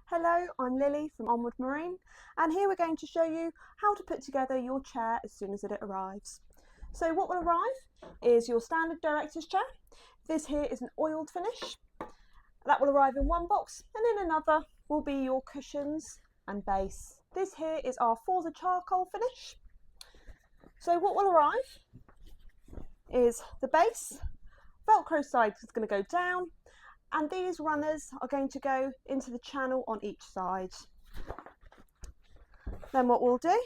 Hello, I'm Lily from Onward Marine, and here we're going to show you how to put together your chair as soon as it arrives. So what will arrive is your standard director's chair. This here is an oiled finish. That will arrive in one box, and in another will be your cushions and base. This here is our Forza charcoal finish. So what will arrive is the base. Velcro side is going to go down, and these runners are going to go into the channel on each side. Then what we'll do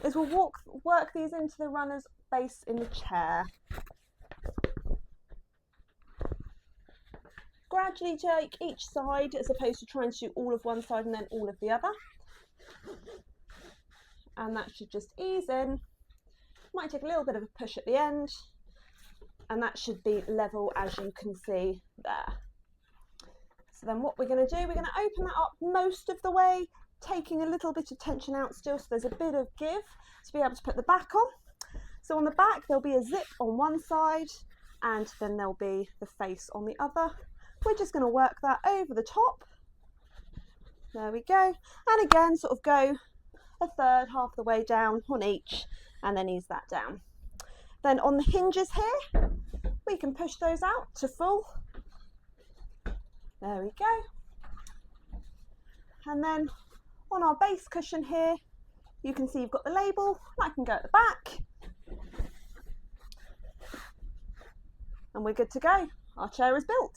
is we'll work these into the runner's base in the chair. Gradually take each side as opposed to trying to do all of one side and then all of the other. And that should just ease in. Might take a little bit of a push at the end, and that should be level as you can see there. So then what we're going to do, we're going to open that up most of the way, taking a little bit of tension out still so there's a bit of give to be able to put the back on. So on the back there'll be a zip on one side and then there'll be the face on the other. We're just going to work that over the top. There we go. And again sort of go a third, half the way down on each and then ease that down. Then on the hinges here, we can push those out to full. There we go. And then on our base cushion here, you can see you've got the label. That can go at the back. And we're good to go. Our chair is built.